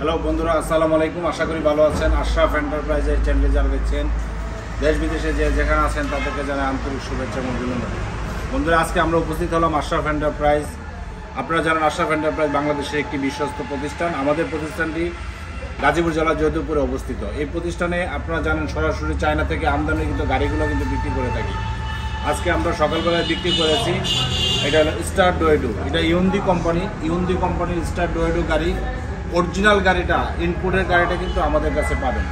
Hello বন্ধুরা, আসসালামু আলাইকুম। আশা করি ভালো আছেন। আশরাফ এন্টারপ্রাইজের চ্যানেলে যারা দেখছেন, দেশ বিদেশে যেখানে আছেন তাদেরকে জানাই আন্তরিক শুভেচ্ছা এবং অভিনন্দন। বন্ধুরা, আজকে আমরা উপস্থিত হলাম আশরাফ এন্টারপ্রাইজ। আপনারা জানেন আশরাফ এন্টারপ্রাইজ বাংলাদেশের একটি বিশ্বস্ত প্রতিষ্ঠান। আমাদের প্রতিষ্ঠানটি গাজীপুর জেলার জয়দেবপুরে অবস্থিত। এই প্রতিষ্ঠানে আপনারা জানেন সরাসরি চায়না থেকে আমদানিকৃত গাড়িগুলো কিন্তু বিক্রি করে থাকি। আজকে আমরা সকালবেলায় বিক্রি করেছি, এটা হলো স্টার ডোয়েডো। এটা ইউন্দি কোম্পানির স্টার ডোয়েডো গাড়ি। অরিজিনাল গাড়িটা, ইনপুটের গাড়িটা কিন্তু আমাদের কাছে পাবেন।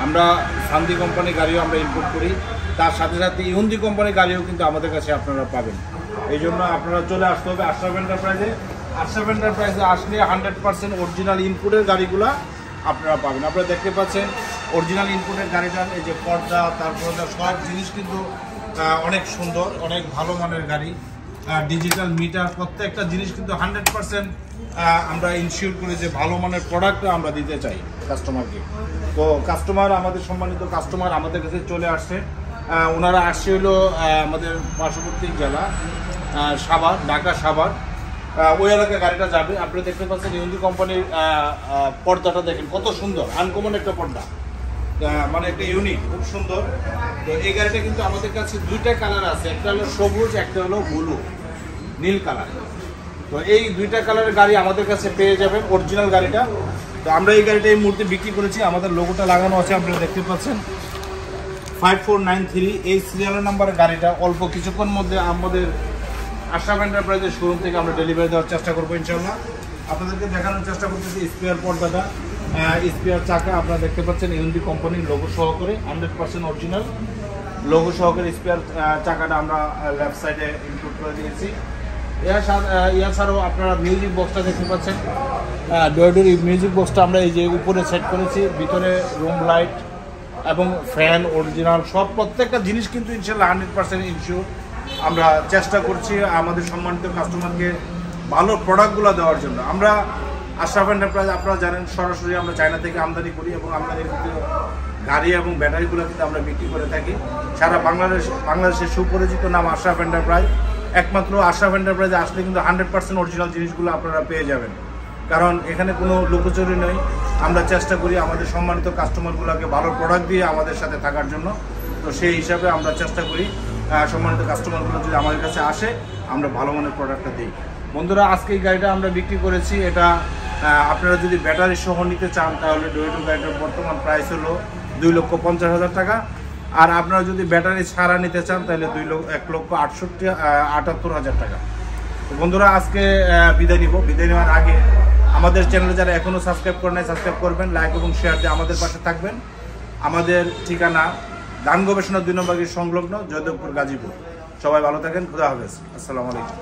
আমরা শান্তি কোম্পানির গাড়িও আমরা ইনপুট করি, তার সাথে সাথে ইউন্দি কোম্পানির গাড়িও কিন্তু আমাদের কাছে আপনারা পাবেন। এই জন্য আপনারা চলে আসতে হবে আশরাফ এন্টারপ্রাইজে। আশরাফ এন্টারপ্রাইজে আসলে 100% অরিজিনাল ইনপুটের গাড়িগুলো আপনারা পাবেন। আপনারা দেখতে পাচ্ছেন অরিজিনাল ইনপুটের গাড়িটার এই যে পর্দা, তারপরে সব জিনিস কিন্তু অনেক সুন্দর, অনেক ভালো মানের গাড়ি। ডিজিটাল মিটার, প্রত্যেকটা জিনিস কিন্তু 100% আমরা ইনশিওর করি যে ভালো মানের প্রোডাক্টটা আমরা দিতে চাই কাস্টমারকে। তো কাস্টমার, আমাদের সম্মানিত কাস্টমার আমাদের কাছে চলে আসছে। ওনারা আসছে হলো আমাদের পার্শ্ববর্তী জেলা সাভার, ঢাকা সাভার। ওই এলাকায় গাড়িটা যাবে। আপনি দেখতে পাচ্ছেন ইউন্দি কোম্পানির পর্দাটা দেখেন কত সুন্দর, আনকমন একটা পর্দা, মানে একটা ইউনিক, খুব সুন্দর। তো এই গাড়িটা কিন্তু আমাদের কাছে দুইটা কালার আছে, একটা হলো সবুজ, একটা হলো ব্লু, নীল কালার। তো এই দুইটা কালারের গাড়ি আমাদের কাছে পেয়ে যাবেন, অরিজিনাল গাড়িটা। তো আমরা এই গাড়িটা এই মুহূর্তে বিক্রি করেছি। আমাদের লোগোটা লাগানো আছে, আপনারা দেখতে পাচ্ছেন 5493 এই সিরিয়াল নাম্বারের গাড়িটা অল্প কিছুক্ষণ মধ্যে আমাদের আশরাফ এন্টারপ্রাইজের শোরুম থেকে আমরা ডেলিভারি দেওয়ার চেষ্টা করবো ইনশাআল্লাহ। আপনাদেরকে দেখানোর চেষ্টা করতেছি স্পেয়ার পর্দাটা, স্পেয়ার চাকা। আপনারা দেখতে পাচ্ছেন ইউন্দি কোম্পানির লোগো সহকারে 100% অরিজিনাল লোগো সহকারে স্পেয়ার চাকাটা আমরা লেফট সাইডে ইনক্লুড করে দিয়েছি। এছাড়াও আপনারা মিউজিক বক্সটা দেখতে পাচ্ছেন, ডোয়েডোর মিউজিক বক্সটা আমরা এই যে উপরে সেট করেছি। ভিতরে রুম লাইট এবং ফ্যান অরিজিনাল, সব প্রত্যেকটা জিনিস কিন্তু ইনশাআল্লাহ 100% ইনশিওর। আমরা চেষ্টা করছি আমাদের সম্মানিত কাস্টমারকে ভালো প্রোডাক্টগুলো দেওয়ার জন্য। আমরা আশরাফ এন্টারপ্রাইজ, আপনারা জানেন সরাসরি আমরা চায়না থেকে আমদানি করি এবং আমদানিকৃত গাড়ি এবং ব্যাটারিগুলো কিন্তু আমরা বিক্রি করে থাকি। সারা বাংলাদেশের সুপরিচিত নাম আশরাফ এন্টারপ্রাইজ। একমাত্র আশরাফ এন্টারপ্রাইজে আসলে কিন্তু 100% অরিজিনাল জিনিসগুলো আপনারা পেয়ে যাবেন, কারণ এখানে কোনো লুকোচুরি নেই। আমরা চেষ্টা করি আমাদের সম্মানিত কাস্টমারগুলোকে ভালো প্রোডাক্ট দিয়ে আমাদের সাথে থাকার জন্য। তো সেই হিসাবে আমরা চেষ্টা করি সম্মানিত কাস্টমারগুলো যদি আমাদের কাছে আসে আমরা ভালো মানের প্রোডাক্টটা দিই। বন্ধুরা, আজকে এই গাড়িটা আমরা বিক্রি করেছি। এটা আপনারা যদি ব্যাটারি সহ নিতে চান তাহলে ডোয়েডো গাড়িটার বর্তমান প্রাইস হলো 2,50,000 টাকা। আর আপনারা যদি ব্যাটারি ছাড়া নিতে চান তাহলে 1,78,000 টাকা। তো বন্ধুরা, আজকে বিদায় নিব। বিদায় নেওয়ার আগে আমাদের চ্যানেলে যারা এখনও সাবস্ক্রাইব করে নাই সাবস্ক্রাইব করবেন, লাইক এবং শেয়ার দিয়ে আমাদের পাশে থাকবেন। আমাদের ঠিকানা ধান গবেষণা 2 নম্বর সংলগ্ন, জয়দেবপুর, গাজীপুর। সবাই ভালো থাকেন। খুদা হাফেজ। আসসালামু আলাইকুম।